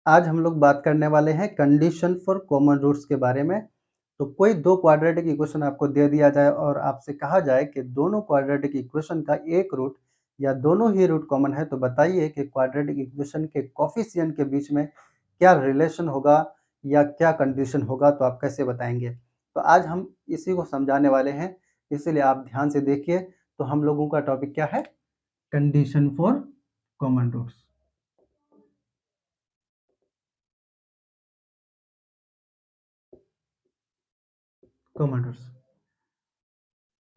आज हम लोग बात करने वाले हैं कंडीशन फॉर कॉमन रूट्स के बारे में। तो कोई दो क्वाड्रेटिक इक्वेशन आपको दे दिया जाए और आपसे कहा जाए कि दोनों क्वाड्रेटिक इक्वेशन का एक रूट या दोनों ही रूट कॉमन है, तो बताइए कि क्वाड्रेटिक इक्वेशन के कोफिशिएंट के बीच में क्या रिलेशन होगा या क्या कंडीशन होगा, तो आप कैसे बताएंगे। तो आज हम इसी को समझाने वाले हैं, इसीलिए आप ध्यान से देखिए। तो हम लोगों का टॉपिक क्या है? Condition for common roots. Common roots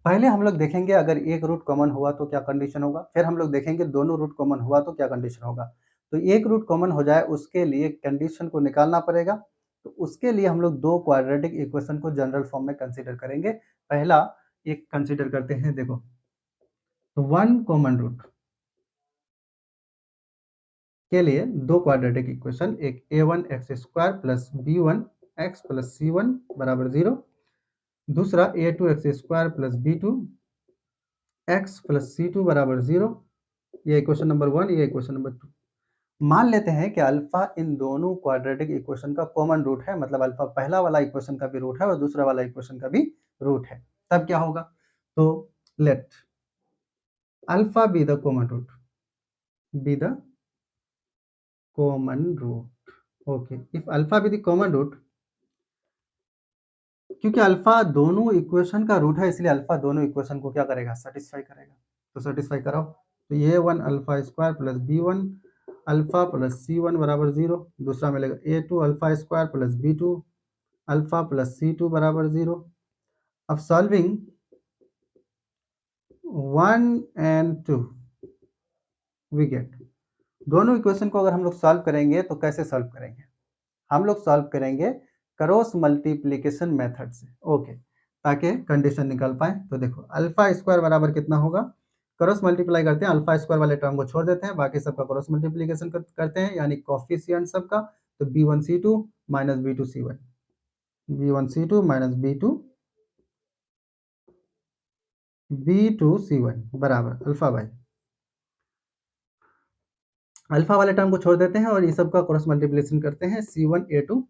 पहले हम लोग देखेंगे, अगर एक रूट कॉमन हुआ तो क्या कंडीशन होगा। फिर हम लोग देखेंगे दोनों रूट कॉमन हुआ तो क्या कंडीशन होगा। तो एक रूट कॉमन हो जाए उसके लिए कंडीशन को निकालना पड़ेगा। तो उसके लिए हम लोग दो क्वाड्रेटिक इक्वेशन को जनरल फॉर्म में कंसीडर करेंगे। पहला एक कंसीडर करते हैं, देखो। तो वन कॉमन रूट के लिए दो क्वाड्रेटिक इक्वेशन, एक a1 x square plus b1 x plus c1 बराबर 0, दूसरा a2 x square plus b2 x plus c2 बराबर 0। ये इक्वेशन नंबर 1, ये इक्वेशन नंबर 2। मान लेते हैं कि अल्फा इन दोनों क्वाड्रेटिक इक्वेशन का कॉमन रूट है, मतलब अल्फा पहला वाला इक्वेशन का भी रूट है और दूसरा वाला इक्वेशन का भी रूट है। तब क्या होगा? तो let alpha be the common root, be the common root. Okay, if alpha be the common root, क्योंकि अल्फा दोनों इक्वेशन का रूट है इसलिए अल्फा दोनों इक्वेशन को क्या करेगा? सेटिस्फाई करेगा। तो सेटिस्फाई कराओ। तो ये one alpha square plus B one alpha plus C one बराबर 0, दूसरा मिलेगा A two alpha square plus B two alpha plus C two बराबर 0। अब सॉल्विंग 1 and 2 वी गेट, दोनों इक्वेशन को अगर हम लोग सॉल्व करेंगे तो कैसे सॉल्व करेंगे? हम लोग सॉल्व करेंगे क्रॉस मल्टीप्लिकेशन मेथड से। ओके, ताकि कंडीशन निकाल पाए। तो देखो अल्फा स्क्वायर बराबर कितना होगा? क्रॉस मल्टीप्लाई करते हैं, अल्फा स्क्वायर वाले टर्म को छोड़ देते हैं, बाकी सबका क्रॉस मल्टीप्लिकेशन करते हैं, यानी कॉफिशिएंट सबका। तो b1c2 minus b2c1, b1c2 minus b2c1 बराबर अल्फा बाई अल्फा वाले टर्म को छोड़ देते हैं और ये सब का क्रॉस मल्टीप्लिकेशन करते हैं, c1a2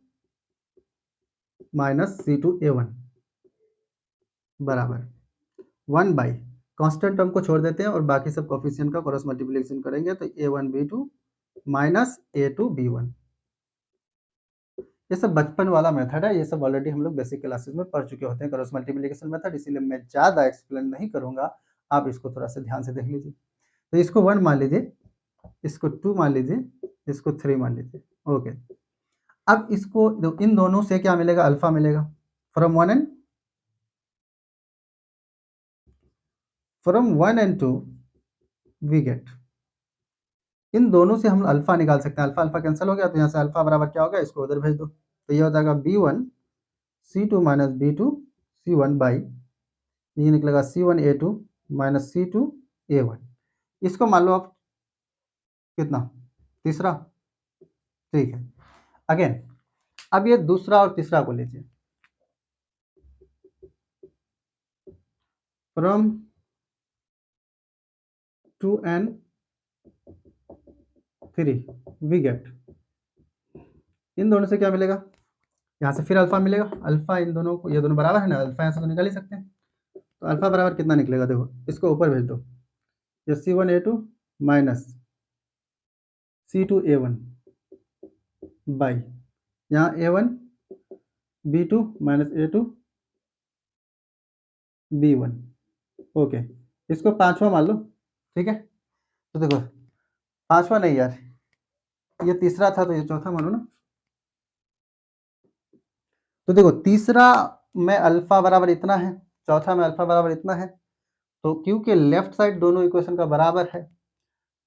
माइनस c2a1 बराबर 1 बाई कांस्टेंट टर्म को छोड़ देते हैं और बाकी सब कोफिशिएंट का क्रॉस मल्टीप्लिकेशन करेंगे, तो a1 b2 minus a2 b1। ये सब बचपन वाला मेथड है, ये सब ऑलरेडी हम लोग बेसिक क्लासेस में पढ़ चुके होते हैं क्रॉस मल्टीप्लिकेशन मेथड, इसीलिए मैं ज़्यादा एक्सप्लेन नहीं करूंगा। आप इसको थोड़ा सा ध्यान से देख लीजिए। तो इसको 1 मान लीजिए, इसको 2 मान लीजिए, इसको 3 मान लीजिए। ओके, अब इसको इन दोनों से क्या मिलेगा? अल्फा मिलेगा। फ्रॉम 1 and 2 वी गेट, इन दोनों से हम अल्फा निकाल सकते हैं। अल्फा अल्फा कैंसिल हो गया, तो यहाँ से अल्फा बराबर क्या होगा? इसको उधर भेज दो, तो ये हो जाएगा b1c2 माइनस b2c1 बाई, ये निकलेगा c1a2 माइनस c2a1। इसको मान लो आप कितना? तीसरा। ठीक है, अगेन अब ये दूसरा और तीसरा को लीजिए। फ्रॉम 2 and 3 वी गेट, इन दोनों से क्या मिलेगा? यहाँ से फिर अल्फा मिलेगा। अल्फा इन दोनों को, ये दोनों बराबर है ना, अल्फा यहाँ से तो निकाल ही सकते हैं। तो अल्फा बराबर कितना निकलेगा? देखो इसको ऊपर भेज दो, ये c1a2 माइनस c2a1 बाई, यहाँ a1 b2 minus a2 b1। Okay, इसको पांचवा मान लो। ठीक है, तो देखो पांचवा नहीं यार, ये तीसरा था तो ये चौथा मानो ना। तो देखो तीसरा में अल्फा बराबर इतना है, चौथा में अल्फा बराबर इतना है। तो क्योंकि लेफ्ट साइड दोनों इक्वेशन का बराबर है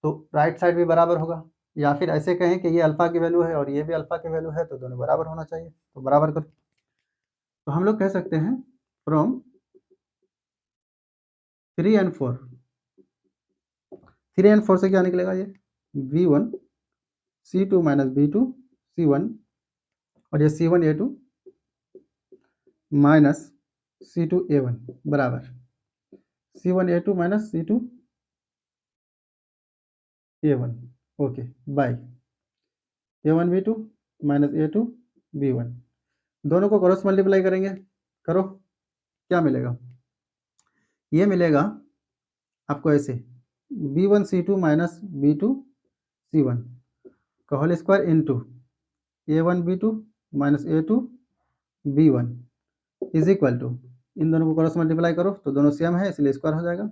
तो राइट साइड भी बराबर होगा। या फिर ऐसे कहें कि ये अल्फा की वैल्यू है और ये भी अल्फा की वैल्यू है, तो दोनों बराबर होना चाहिए, तो बराबर कर। तो हम लोग कह सकते हैं फ्रॉम 3 and 4, 3 and 4 से क्या निकलेगा? ये v1c2 माइनस b2c1 और ये c1a2 माइनस c2a1 बराबर c1a2 minus c2a1। Okay bye, A1 B2 minus A2 B1, दोनों को क्रॉस मल्टीप्लाई करेंगे, करो, क्या मिलेगा? ये मिलेगा आपको ऐसे B1 C2 minus B2 C1 का whole square into A1 B2 minus A2 B1 is equal to, इन दोनों को क्रॉस मल्टीप्लाई करो तो दोनों सेम है इसलिए स्क्वायर हो जाएगा।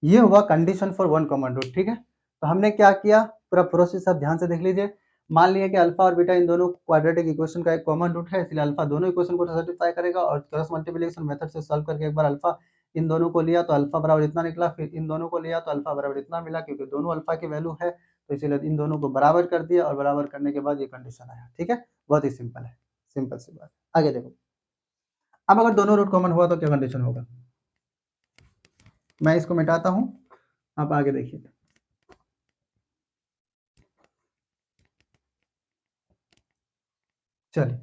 ये हुआ condition for one common root, ठीक है। तो हमने क्या किया, पूरा प्रोसेस आप ध्यान से देख लीजिए। मान लिया कि अल्फा और बीटा इन दोनों क्वाड्रेटिक इक्वेशन का एक कॉमन रूट है, इसलिए अल्फा दोनों इक्वेशन को सेटिस्फाई करेगा और क्रॉस मल्टीप्लिकेशन मेथड से सॉल्व करके एक बार अल्फा इन दोनों को लिया तो अल्फा बराबर इतना निकला, फिर इन दोनों को लिया तो अल्फा बराबर इतना मिला, क्योंकि दोनों अल्फा की वैल्यू है तो इसीलिए इन दोनों को बराबर कर दिया और बराबर करने के बाद ये कंडीशन आया, ठीक है। बहुत ही सिंपल है, सिंपल सी बात। आगे देखो, अब अगर दोनों रूट कॉमन हुआ तो क्या कंडीशन होगा, मैं इसको मिटाता हूं, आप आगे देखिए। चलिए,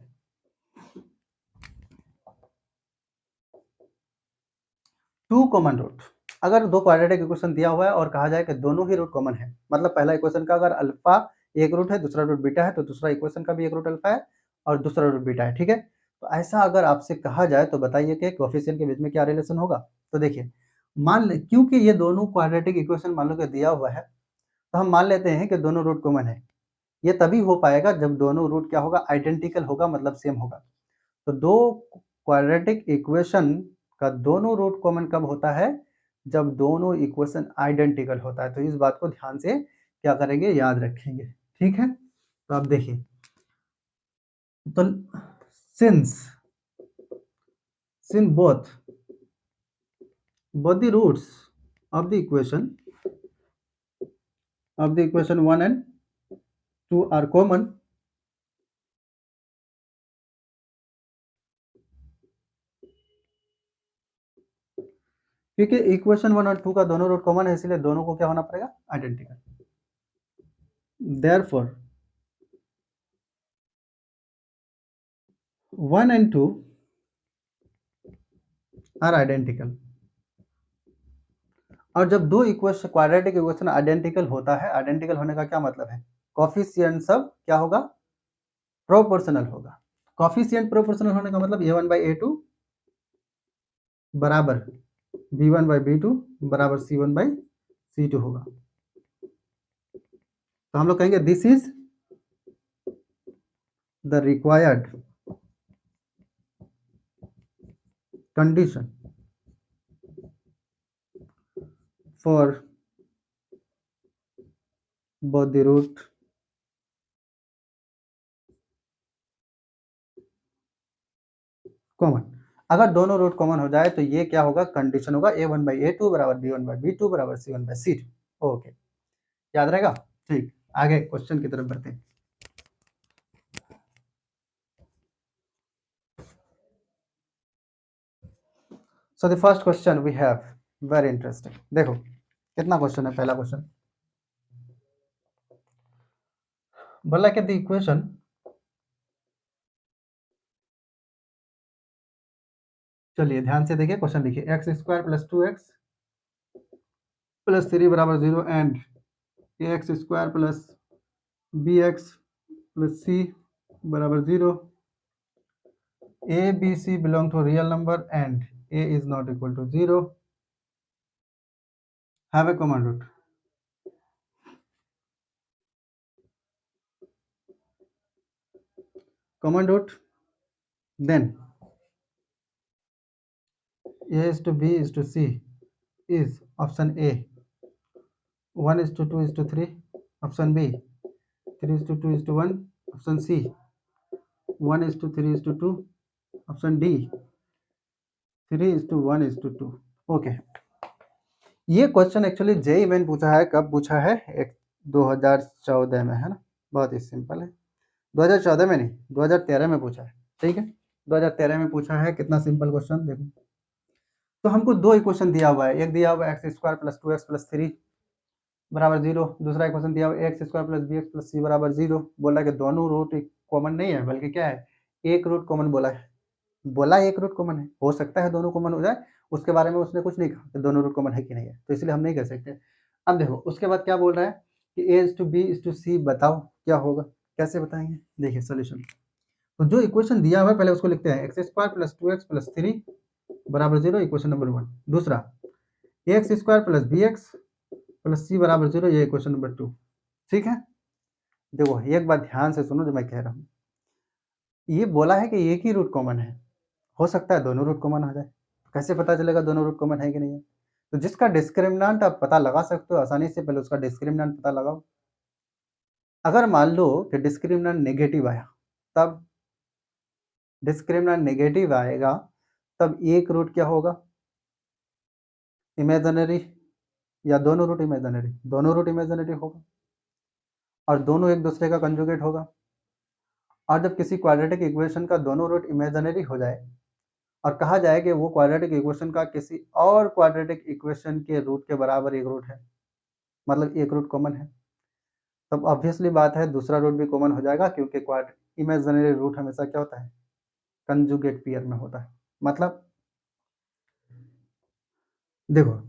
टू कॉमन रूट, अगर दो क्वाड्रेटिक इक्वेशन दिया हुआ है और कहा जाए कि दोनों ही रूट कॉमन है, मतलब पहला इक्वेशन का अगर अल्फा एक रूट है, दूसरा रूट बीटा है, तो दूसरा इक्वेशन का भी एक रूट अल्फा है और दूसरा रूट बीटा है, ठीक है। तो ऐसा अगर आपसे कहा जाए तो बताइए कि कोएफिशिएंट के बीच में क्या रिलेशन होगा। तो देखिए, मान ले क्योंकि ये दोनों क्वाड्रेटिक इक्वेशन मान लो कि दिया हुआ है, तो हम मान लेते हैं कि दोनों रूट कॉमन है। ये तभी हो पाएगा जब दोनों रूट क्या होगा, आइडेंटिकल होगा, मतलब सेम होगा। तो दो क्वाड्रेटिक इक्वेशन का दोनों रूट कॉमन कब होता है, जब दोनों इक्वेशन आइडेंटिकल होता है। तो इस बात को ध्यान से क्या करेंगे, याद रखेंगे, ठीक है। तो आप देखिए, तो since since both the roots of the equation 1 and 2 are common, क्योंकि इक्वेशन 1 और 2 का दोनों रूट कॉमन है इसलिए दोनों को क्या होना पड़ेगा, identical. Therefore 1 and 2 are identical. और जब दो इक्वेशन क्वाड्रेटिक इक्वेशन आइडेंटिकल होता है, आइडेंटिकल होने का क्या मतलब है, कोफिशिएंट सब क्या होगा, प्रोपोर्शनल होगा। कोफिशिएंट प्रोपोर्शनल होने का मतलब a1 बाई a2 बराबर b1 बाई b2 बराबर c1 बाई c2 होगा। तो हम लोग कहेंगे this is the required condition for both the root common. अगर दोनों रूट कॉमन हो जाए तो ये क्या होगा, कंडीशन होगा a1 बाई a2 बराबर b1 बाई b2 बराबर c1 बाई c2। ओके, याद रहेगा। ठीक, आगे क्वेश्चन की तरफ बढ़ते हैं। So the first question we have very interesting. देखो कितना क्वेश्चन है, पहला क्वेश्चन बोला कि द इक्वेशन चलिए ध्यान से देखिए, क्वेश्चन लिखिए x square plus 2x plus 3 बराबर 0 and x square plus bx plus c बराबर 0, a b c belong to real number and a is not equal to 0, have a common root। common root, then a is to b is to c is option a 1 is to 2 is to 3, option b 3 is to 2 is to 1, option c 1 is to 3 is to 2, option d 3 is to 1 is to 2। Okay, ये question actually JEE main पूछा है, कब पूछा है, एक 2014 में, है ना। बहुत ही सिंपल है, 2014 में नहीं 2013 में पूछा है, ठीक है। 2013 में पूछा है, कितना सिंपल क्वेश्चन देखो। तो हमको दो इक्वेशन दिया हुआ है, एक दिया हुआ है x square plus 2x plus 3 बराबर 0, दूसरा इक्वेशन दिया हुआ है x square plus bx plus c बराबर 0। बोला कि दोनों रूट कॉमन नहीं है, बल्कि क्या है, एक रूट कॉमन बोला है, एक रूट कॉमन है, हो सकता है दोनों कॉमन हो जाए, उसके बारे में उसने कुछ नहीं कहा कि दोनों रूट कॉमन है कि नहीं है, तो इसलिए हम नहीं कह सकते। अब देखो उसके बाद क्या बोल रहा है कि A is to B is to C, बताओ क्या होगा, कैसे बताएंगे। देखिए सोल्यूशन, तो जो इक्वेशन दिया हुआ है पहले उसको लिखते हैं, x square plus 2x plus 3 बराबर 0, इक्वेशन नंबर 1। दूसरा A X square plus B X plus C बराबर 0, ये इक्वेशन नंबर 2। ठीक है, देखो एक बात ध्यान से सुनो जो मैं कह रहा हूँ, ये बोला है कि एक ही रूट कॉमन है, हो सकता है दोनों रूट कॉमन आ जाए, कैसे पता चलेगा दोनों रूट कॉमन है कि नहीं है, तो जिसका डिस्क्रिमिनेंट आप पता लगा सकते हो आसानी से, पहले उसका डिस्क्रिमिनेंट पता लगाओ। अगर मान लो कि डिस्क्रिमिनेंट नेगेटिव आया, तब डिस्क्रिमिनेंट नेगेटिव आएगा तब एक रूट क्या होगा, इमेजिनरी, या दोनों रूट इमेजिनरी, दोनों रूट इमेजिनरी होगा, और दोनों एक दूसरे का कंजुगेट होगा। और जब किसी क्वाड्रेटिक इक्वेशन का दोनों रूट इमेजिनरी हो जाए और कहा जाए कि वो क्वाड्रेटिक इक्वेशन का किसी और क्वाड्रेटिक इक्वेशन के रूट के बराबर एक रूट है, मतलब एक रूट कॉमन है, तब ऑब्वियसली बात है दूसरा रूट भी कॉमन हो जाएगा, क्योंकि क्वाड इमेजिनरी रूट हमेशा क्या होता है, कंजुगेट पेयर में होता है। मतलब देखो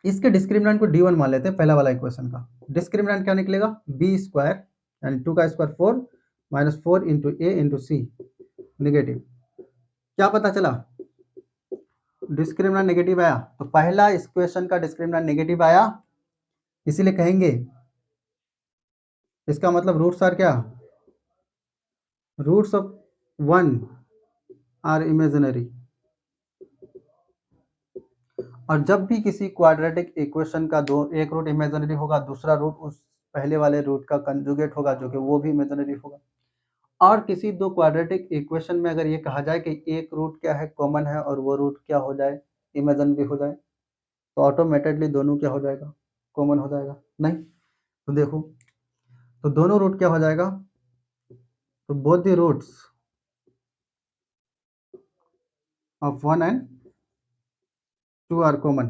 इसके डिस्क्रिमिनेंट को d1 मान लेते हैं, पहला वाला इक्वेशन का डिस्क्रिमिनेंट क्या निकलेगा, बी स्क्वायर यानी 2 का स्क्वायर 4 माइनस 4 इंटू ए इंटू सी निगेटिव। क्या पता चला, डिस्क्रिमिनेंट नेगेटिव आया, तो पहला इक्वेशन का डिस्क्रिमिनेंट नेगेटिव आया, इसीलिए कहेंगे इसका मतलब रूट्स आर क्या, रूट्स ऑफ 1 आर इमेजिनरी। और जब भी किसी क्वाड्रेटिक इक्वेशन का दो एक रूट इमेजिनरी होगा, दूसरा रूट उस पहले वाले रूट का कंजुगेट होगा जो कि वो भी इमेजिनरी होगा। और किसी दो क्वाड्रेटिक इक्वेशन में अगर ये कहा जाए कि एक रूट क्या है, कॉमन है, और वो रूट क्या हो जाए, इमेजिनरी हो जाए, तो ऑटोमेटिकली दोनों क्या हो जाएगा, कॉमन हो जाएगा। नहीं तो देखो, तो दोनों रूट क्या हो जाएगा, तो both the roots of 1 and 2 are common,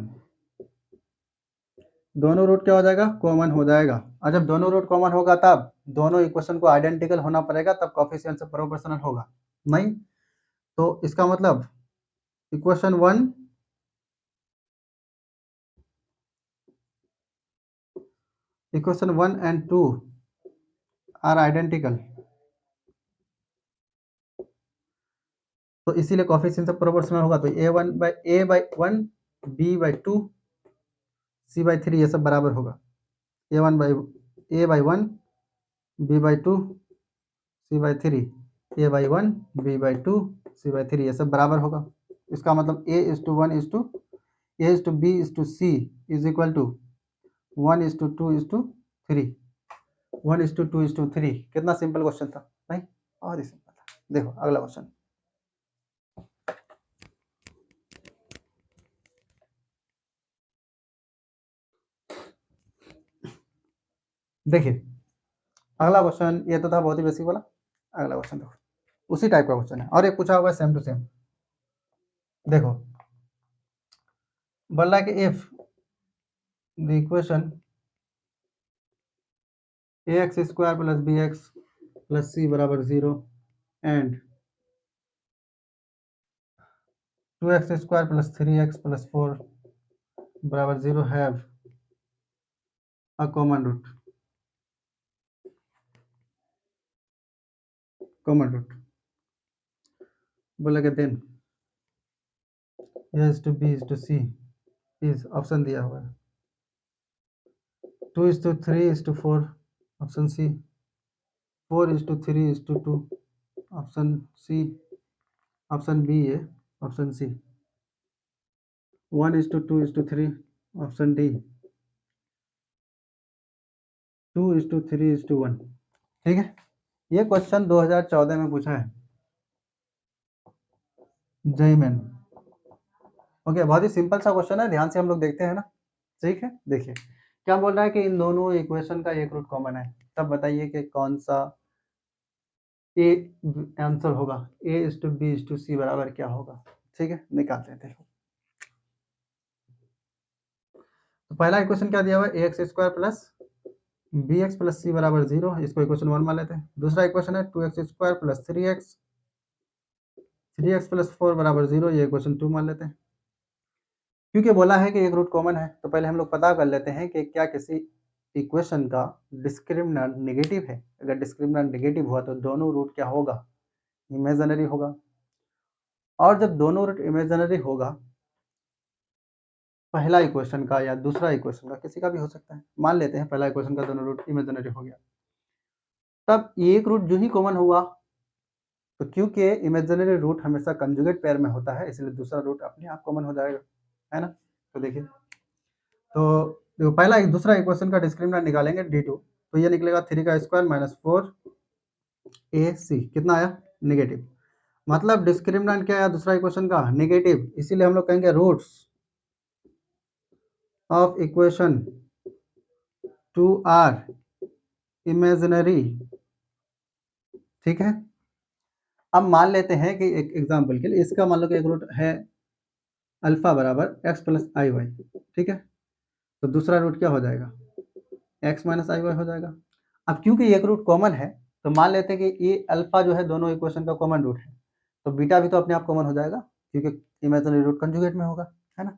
दोनों रूट क्या हो जाएगा, कॉमन हो जाएगा। और जब दोनों रूट कॉमन होगा तब दोनों इक्वेशन को आइडेंटिकल होना पड़ेगा, तब कोफिशिएंट से प्रोपोर्शनल होगा। नहीं तो इसका मतलब इक्वेशन 1 एंड 2 आर आइडेंटिकल, तो इसीलिए कोफिशिएंट से प्रोपोर्शनल होगा, तो a/1 b/2 c/3 ये सब बराबर होगा, a/1 b/2 c/3, a/1 b/2 c/3 ये सब बराबर होगा। इसका मतलब a:1:a:b:c इज इक्वल टू 1:2:3, 1:2:3। कितना सिंपल क्वेश्चन था नहीं, और ही सिंपल था। देखो अगला क्वेश्चन, देखिए अगला क्वेश्चन, ये तो था बहुत ही बेसिक वाला। अगला क्वेश्चन देखो, उसी टाइप का क्वेश्चन है और ये पूछा हुआ है सेम टू सेम। देखो बोल रहा है कि if the equation ax square plus B X plus C बराबर 0 and 2x square plus 3x plus 4 बराबर 0 हैव अ कॉमन रूट, बोला कि then a is to b is to c is option दिया हुआ है, 2:3:4 option C, 4:3:2 option C, option B है option C, 1:2:3 option D, 2:3:1। ठीक है, ये क्वेश्चन 2014 में पूछा है जय मैन। ओके, बहुत ही सिंपल सा क्वेश्चन है, ध्यान से हम लोग देखते हैं ना। ठीक है, देखिए क्या बोल रहा है कि इन दोनों इक्वेशन का एक रूट कॉमन है, तब बताइए कि कौन सा ए आंसर होगा, a:b:c बराबर क्या होगा। ठीक है, निकालते हैं। देखो तो पहला इक्वेशन क्या दिया हुआ है, ax square plus B X plus C बराबर 0, इसको इक्वेशन 1 मान लेते हैं। दूसरा इक्वेशन है 2x² प्लस 3x प्लस 4 बराबर 0, ये इक्वेशन 2 मान लेते हैं। क्योंकि बोला है कि एक रूट कॉमन है, तो पहले हम लोग पता कर लेते हैं कि क्या किसी इक्वेशन का डिस्क्रिमिनेंट नेगेटिव है। अगर डिस्क्रिमिनेंट नेगेटिव हुआ तो दोनों रूट क्या होगा, इमेजिनरी होगा। और जब दोनों रूट इमेजिनरी होगा, पहला इक्वेशन का या दूसरा इक्वेशन का, किसी का भी हो सकता है, मान लेते हैं पहला इक्वेशन का दोनों रूट इमेजिनरी हो गया, तब एक रूट जो ही कॉमन हुआ, तो क्योंकि इमेजिनरी रूट हमेशा कंजुगेट पेयर में होता है, इसलिए दूसरा रूट अपने आप कॉमन हो जाएगा, है ना। तो देखिए, तो देखो पहला दूसरा इक्वेशन का डिस्क्रिमिनेंट निकालेंगे d2, तो ये निकलेगा 3 का स्क्वायर माइनस 4ac, कितना आया, नेगेटिव। मतलब डिस्क्रिमिनेंट क्या है दूसरा इक्वेशन का, नेगेटिव, इसीलिए हम लोग कहेंगे roots of equation 2 are imaginary. ठीक है, अब मान लेते हैं कि एक एग्जांपल के लिए इसका मान लो कि एक रूट है अल्फा बराबर x प्लस आई वाई, ठीक है, तो दूसरा रूट क्या हो जाएगा, x माइनस आई वाई हो जाएगा। अब क्योंकि एक रूट कॉमन है, तो मान लेते हैं कि ये अल्फा जो है दोनों इक्वेशन का कॉमन रूट है, तो बीटा भी तो अपने आप कॉमन हो जाएगा, क्योंकि इमेजिनरी रूट कंजुगेट में होगा, है ना।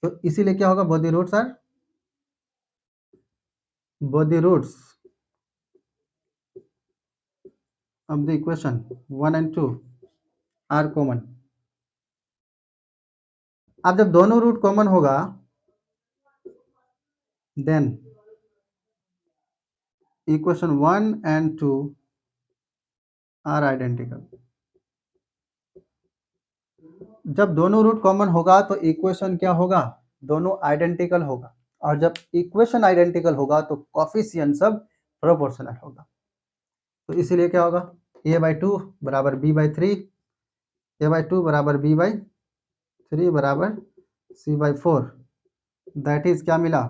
तो इसीलिए क्या होगा, both the roots are, both the roots of the equation 1 and 2 are common। अब जब दोनों रूट कॉमन होगा, then equation 1 and 2 are identical. जब दोनों रूट कॉमन होगा तो इक्वेशन क्या होगा, दोनों आइडेंटिकल होगा, और जब इक्वेशन आइडेंटिकल होगा तो कोफिशिएंट सब प्रोपोर्शनल होगा। तो इसीलिए क्या होगा, a/2 बराबर b/3, a/2 बराबर b/3 बराबर c/4, दैट इज क्या मिला,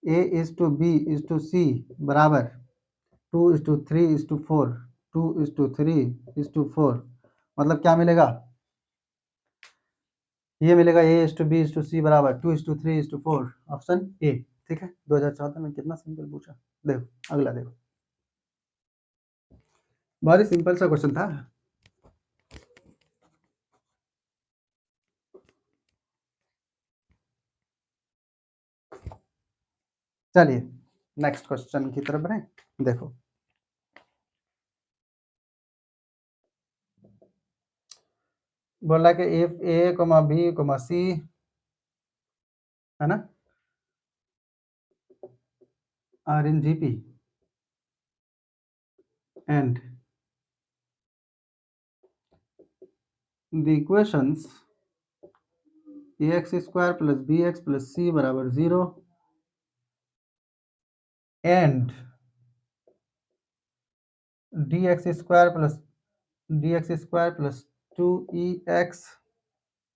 a:b:c बराबर 2:3:4, 2:3:4, मतलब क्या मिलेगा, ये मिलेगा a:b:c बराबर 2:3:4, ऑप्शन ए। ठीक है, 2014 में कितना सिंपल पूछा, देखो अगला देखो, बहुत ही सिंपल सा क्वेश्चन था। चलिए नेक्स्ट क्वेश्चन की तरफ बढ़े, देखो बोला कि इफ a,b,c, है ना, are in GP and the equations ax² plus bx plus c बराबर 0 एंड dx² प्लस 2ex।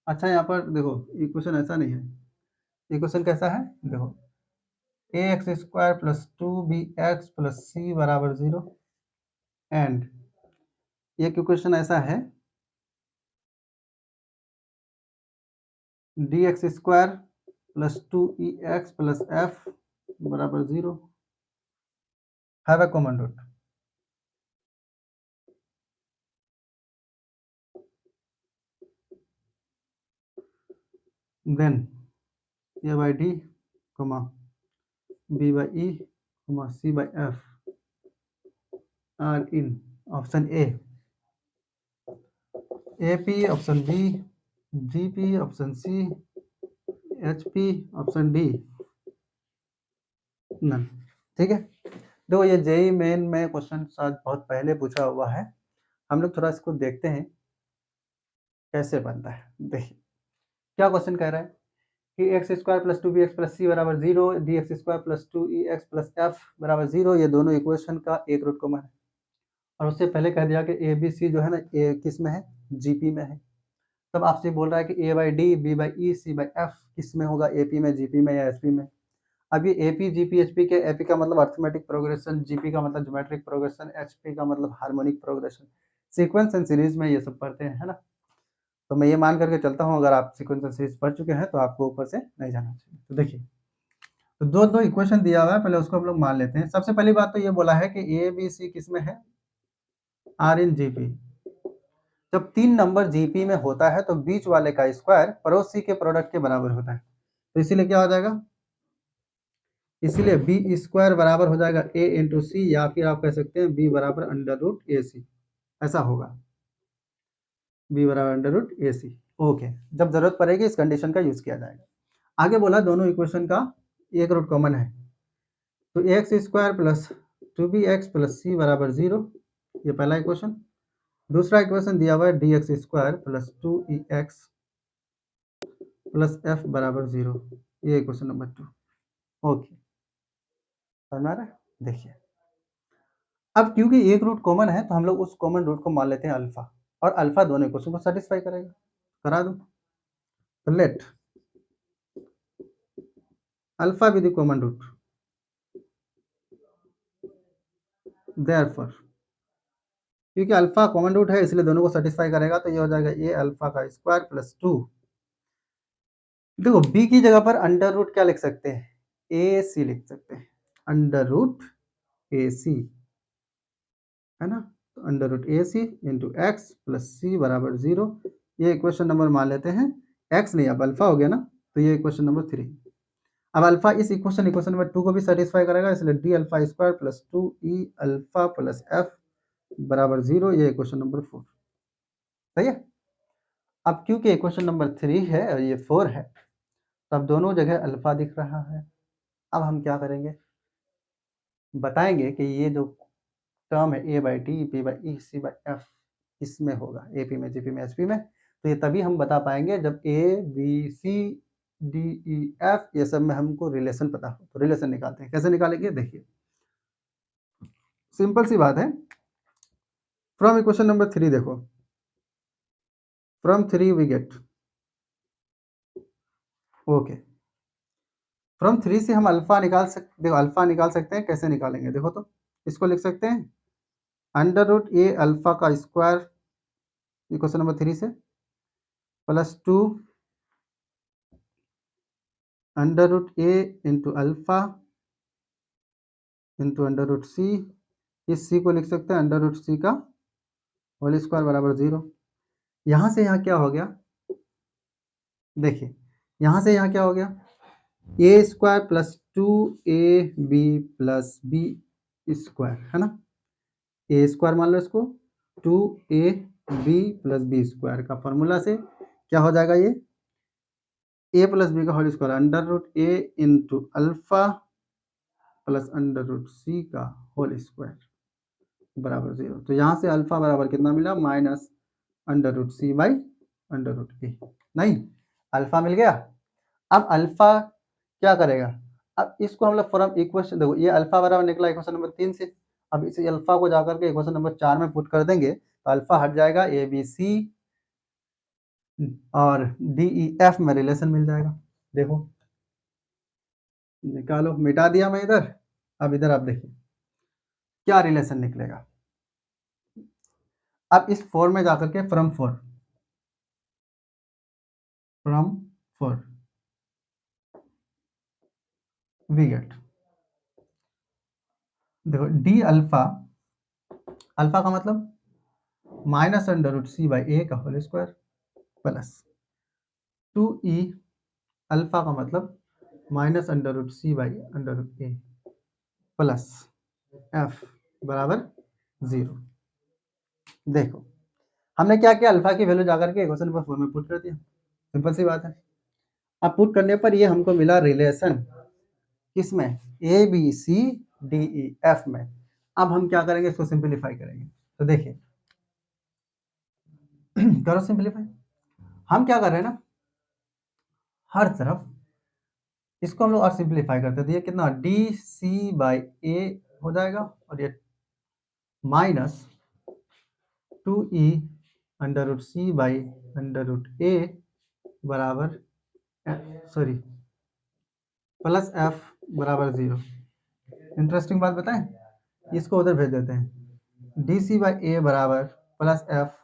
अच्छा, यहाँ पर देखो इक्वेशन ऐसा नहीं है, इक्वेशन कैसा है, देखो ax² plus 2bx plus c बराबर 0 एंड एक इक्वेशन ऐसा है dx² plus 2ex plus f बराबर 0 have a common root. Then a by d, b by e, c by f are in option A AP, option B GP, option C HP, option D none. ठीक है, देखो ये JEE main में question शायद बहुत पहले पूछा हुआ है, हम लोग थोड़ा इसको देखते हैं कैसे बनता है। देखिए क्या क्वेश्चन कह रहा है कि x² plus 2bx plus C बराबर 0, dx² plus 2ex plus f बराबर 0, ये दोनों इक्वेशन का एक रूट कॉमन है। और उससे पहले कह दिया कि ए बी सी जो है ना, ए किस में है, जीपी में है। तब आपसे बोल रहा है कि a/d, b/e, c/f किस में होगा, एपी में, जीपी में या एचपी में। अब ये एपी जीपी एचपी के, एपी का मतलब अर्थमेटिक प्रोग्रेशन, जीपी का मतलब ज्योमेट्रिक प्रोग्रेशन, एचपी का मतलब harmonic progression, sequence and series में ये सब पढ़ते हैं, है ना। तो मैं ये मान करके चलता हूँ, अगर आप सीक्वेंस एंड सीरीज पढ़ चुके हैं तो आपको ऊपर से नहीं जाना चाहिए। तो देखिए तो दो दो इक्वेशन दिया हुआ है, पहले उसको हम लोग मान लेते हैं। सबसे पहली बात तो ये बोला है कि ए बी सी किस में है, आर इन जीपी। जब 3 नंबर जीपी में होता है तो बीच वाले का स्क्वायर पड़ोसी के प्रोडक्ट के बराबर होता है, तो इसीलिए क्या हो जाएगा, इसीलिए बी स्क्वायर बराबर हो जाएगा ए इंटू सी, या फिर आप कह सकते हैं बी बराबर अंडर रूट ए सी, ऐसा होगा, बी बराबर under root A C. Okay, जब जरूरत पड़ेगी इस कंडीशन का यूज किया जाएगा। आगे बोला दोनों इक्वेशन का एक रूट कॉमन है, तो X square plus 2bx plus C बराबर 0, ये पहला इक्वेशन। दूसरा इक्वेशन दिया हुआ है D x square plus 2e(x) plus F बराबर 0, ये इक्वेशन नंबर 2। ओके, समझ में आ रहा है? देखिए, अब क्योंकि एक रूट कॉमन है तो हम लोग उस कॉमन रूट को मान लेते हैं अल्फा, और अल्फा दोनों इक्वेशन को सेटिस्फाई करेगा। करा दूं, तो let alpha be the common root, therefore क्योंकि अल्फा कॉमन रूट है इसलिए दोनों को सेटिस्फाई करेगा, तो ये हो जाएगा ए अल्फा का स्क्वायर प्लस 2। देखो बी की जगह पर अंडर रूट क्या लिख सकते हैं, ए सी लिख सकते हैं, अंडर रूट ए सी, है ना। तो under root A C into x plus C बराबर 0, ये इक्वेशन नंबर मान लेते हैं। एक्स नहीं, अब अल्फा हो गया ना, तो ये इक्वेशन नंबर 3। अब अल्फा इस इक्वेशन नंबर 2 को भी सेटिस्फाई करेगा, इसलिए D alpha square plus 2e alpha plus F बराबर 0, ये इक्वेशन नंबर 4। सही है। अब क्योंकि इक्वेशन नंबर 3 है और ये 4 है, तो अब दोनों जगह अल्फा दिख रहा है। अब हम क्या करेंगे, बताएंगे कि ये जो टर्म है A by T P by E C by F इसमें होगा, ए पी में जी पी में एच पी में, तो ये तभी हम बता पाएंगे जब A B C D E F ये सब में हमको रिलेशन पता हो। तो रिलेशन निकालते हैं, कैसे निकालेंगे, देखिए सिंपल सी बात है। फ्रॉम इक्वेशन नंबर 3 देखो, from 3 we get, okay, from 3 से हम अल्फा निकाल सकते, देखो अल्फा निकाल सकते हैं, कैसे निकालेंगे देखो, तो इसको लिख सकते हैं अंडर रूट ए अल्फा का स्क्वायर इक्वेशन नंबर 3 से plus 2 under root A into alpha into under root C, इस सी को लिख सकते हैं अंडर रूट सी का होल स्क्वायर बराबर 0। यहाँ से यहाँ क्या हो गया, देखिए यहाँ से यहाँ क्या हो गया, A square plus 2ab plus B square, है ना। ए स्क्वायर मान लो इसको, 2ab प्लस बी स्क्वायर का फॉर्मूला से क्या हो जाएगा, ये ए प्लस बी का whole square under root A into alpha plus under root C का होल स्क्वायर बराबर 0। तो यहाँ से अल्फा बराबर कितना मिला, minus under root C by under root A, नहीं अल्फा मिल गया। अब अल्फा क्या करेगा, अब इसको हम लोग फ्रॉम इक्वेशन, देखो ये अल्फा बराबर निकला इक्वेशन नंबर 3 से, अब इस अल्फा को जाकर के इक्वेशन नंबर 4 में पुट कर देंगे तो अल्फा हट जाएगा, ए बी सी और डी ई एफ में रिलेशन मिल जाएगा। देखो निकालो, मिटा दिया मैं इधर, अब इधर आप देखिए क्या रिलेशन निकलेगा। अब इस 4 में जाकर के फ्रॉम 4 वी गेट, देखो डी अल्फा, अल्फा का मतलब minus under root C by A का whole square plus 2e alpha का मतलब minus under root C by under root A plus F बराबर 0। देखो हमने क्या किया, अल्फा की वैल्यू जाकर के इक्वेशन नंबर 4 में पुट कर दिया, सिंपल सी बात है। अब पुट करने पर ये हमको मिला रिलेशन, किसमें, A B C D E F में। अब हम क्या करेंगे, इसको सिंप्लीफाई करेंगे, तो देखिए करो सिंप्लीफाई। हम क्या कर रहे हैं ना, हर तरफ इसको हम लोग और सिंप्लीफाई करते हैं, तो ये कितना डी सी बाई ए हो जाएगा, और ये minus 2e under root C by under root A बराबर, सॉरी प्लस एफ बराबर 0। इंटरेस्टिंग बात बताएं, इसको उधर भेज देते हैं, डी सी बाई ए बराबर प्लस एफ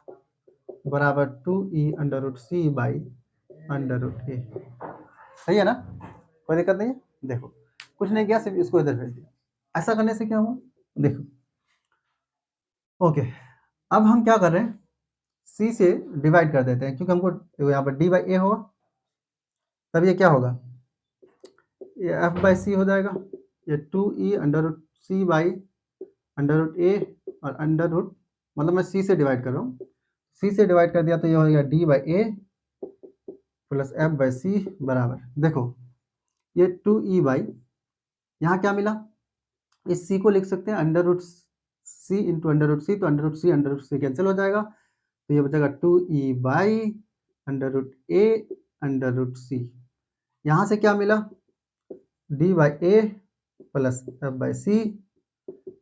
बराबर 2e under root C by under root A, सही है ना, कोई दिक्कत नहीं है। देखो कुछ नहीं किया, सिर्फ इसको इधर भेज दिया। ऐसा करने से क्या हुआ, देखो। ओके, अब हम क्या कर रहे हैं, सी से डिवाइड कर देते हैं, क्योंकि हमको देखो यहाँ पर डी बाई ए होगा, तब ये क्या होगा, ये एफ बाई सी हो जाएगा, ये 2e under root C by under root A और अंडर रूट, मतलब मैं सी से डिवाइड कर रहा हूँ, सी से डिवाइड कर दिया तो ये हो गया D by A plus F by C बराबर, देखो ये 2e बाई, यहाँ क्या मिला, इस सी को लिख सकते हैं अंडर रूट सी इंटू अंडर रूट सी, तो अंडर रूट सी कैंसिल हो जाएगा, तो ये बचेगा 2e by under root A under root C, यहाँ से क्या मिला, D by A plus F by C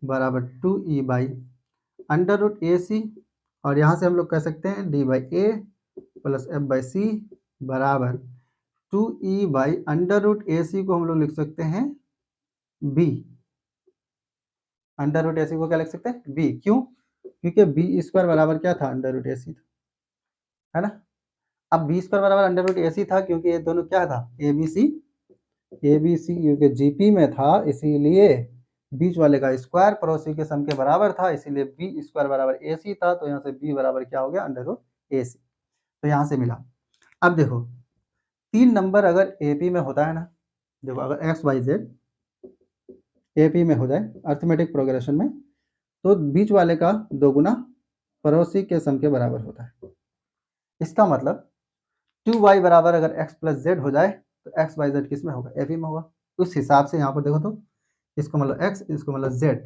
बराबर 2e by under root A C, और यहाँ से हम लोग कह सकते हैं D by A plus F by C बराबर 2e by under root A C को हम लोग लिख सकते हैं B, under root A C को क्या लिख सकते हैं बी, क्यों, क्योंकि बी स्क्वायर बराबर क्या था, अंडर रूट ए सी था, है ना। अब बी स्क्वायर बराबर अंडर रूट ए सी था, क्योंकि ये दोनों क्या था, ए बी सी, क्योंकि जीपी में था, इसीलिए बीच वाले का स्क्वायर पड़ोसी के सम के बराबर था, इसीलिए बी स्क्वायर बराबर ए सी था, तो यहाँ से बी बराबर क्या हो गया, अंडर रूट ए सी, तो यहाँ से मिला। अब देखो 3 नंबर अगर एपी में होता है ना, देखो अगर एक्स वाई जेड एपी में हो जाए अर्थमेटिक प्रोग्रेशन में, तो बीच वाले का 2 गुना पड़ोसी के सम के बराबर होता है। इसका मतलब 2y बराबर अगर x प्लस जेड हो जाए तो x वाई जेड किस में होगा, एपी में होगा। उस हिसाब से यहाँ पर देखो तो इसको मतलब x, इसको मतलब z,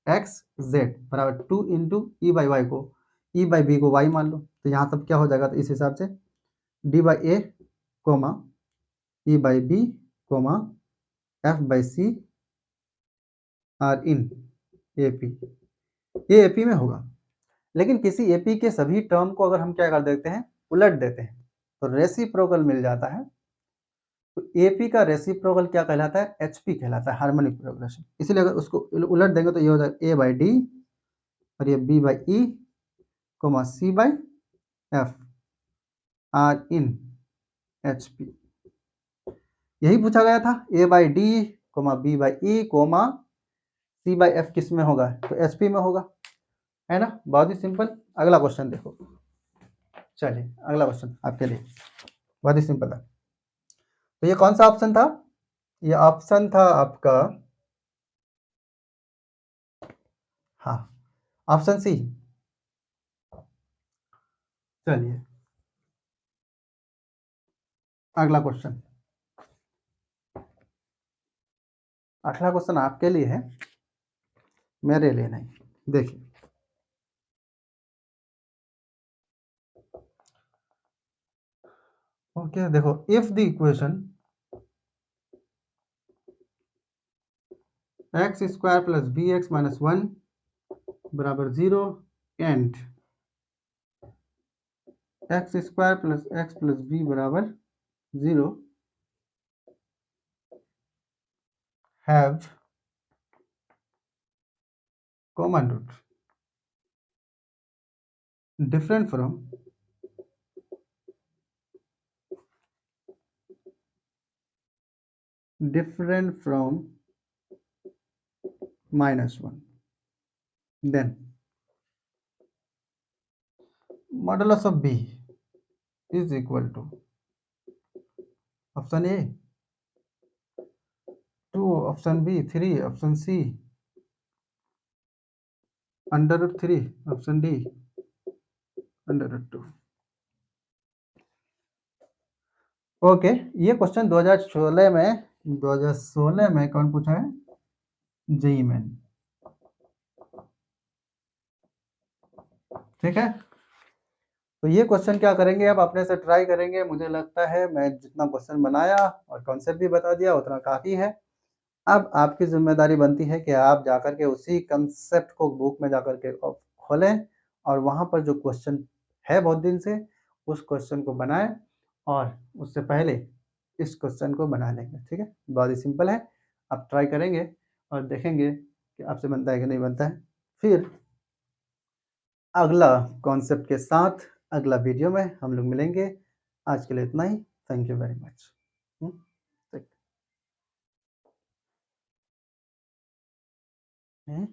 x z बराबर 2 इंटू ई बाई वाई को, ई बाई बी को y मान लो, तो यहाँ तब क्या हो जाएगा, तो इस हिसाब से D by A comma E by B comma F by C are in AP, ये एपी में होगा। लेकिन किसी एपी के सभी टर्म को अगर हम क्या कर देते हैं, उलट देते हैं, तो रेसिप्रोकल मिल जाता है। तो एपी का रेसिप्रोकल क्या कहलाता है, एचपी कहलाता है, हार्मोनिक प्रोग्रेशन। इसलिए अगर उसको उलट देंगे तो ये हो जाएगा ए बाई डी और ये B by E comma C by F are in H P, यही पूछा गया था, A by D comma B by E comma C by F किस में होगा, तो एच पी में होगा, है ना। बहुत ही सिंपल। अगला क्वेश्चन देखो, चलिए अगला क्वेश्चन आपके लिए बहुत ही सिंपल है। तो ये कौन सा ऑप्शन था, ये ऑप्शन था आपका, हाँ ऑप्शन सी। चलिए अगला क्वेश्चन, अगला क्वेश्चन आपके लिए है, मेरे लिए नहीं। देखिए ओके, देखो if the equation x square plus B x minus 1 बराबर 0 and x square plus x plus B बराबर 0 have common root different from -1, then modulus of b is equal to option A 2, option B 3, option C under root 3, option D under root 2। Okay, ये question 2016 में कौन पूछा है, JEE man, ठीक है। तो ये क्वेश्चन क्या करेंगे, आप अपने से ट्राई करेंगे। मुझे लगता है मैं जितना क्वेश्चन बनाया और कॉन्सेप्ट भी बता दिया उतना काफ़ी है। अब आपकी जिम्मेदारी बनती है कि आप जाकर के उसी कंसेप्ट को बुक में जाकर के खोलें और वहाँ पर जो क्वेश्चन है बहुत दिन से उस क्वेश्चन को बनाएं, और उससे पहले इस क्वेश्चन को बना लेंगे, ठीक है। बहुत ही सिंपल है, आप ट्राई करेंगे और देखेंगे कि आपसे बनता है कि नहीं बनता है। फिर अगला कॉन्सेप्ट के साथ अगला वीडियो में हम लोग मिलेंगे। आज के लिए इतना ही। Thank you very much. हैं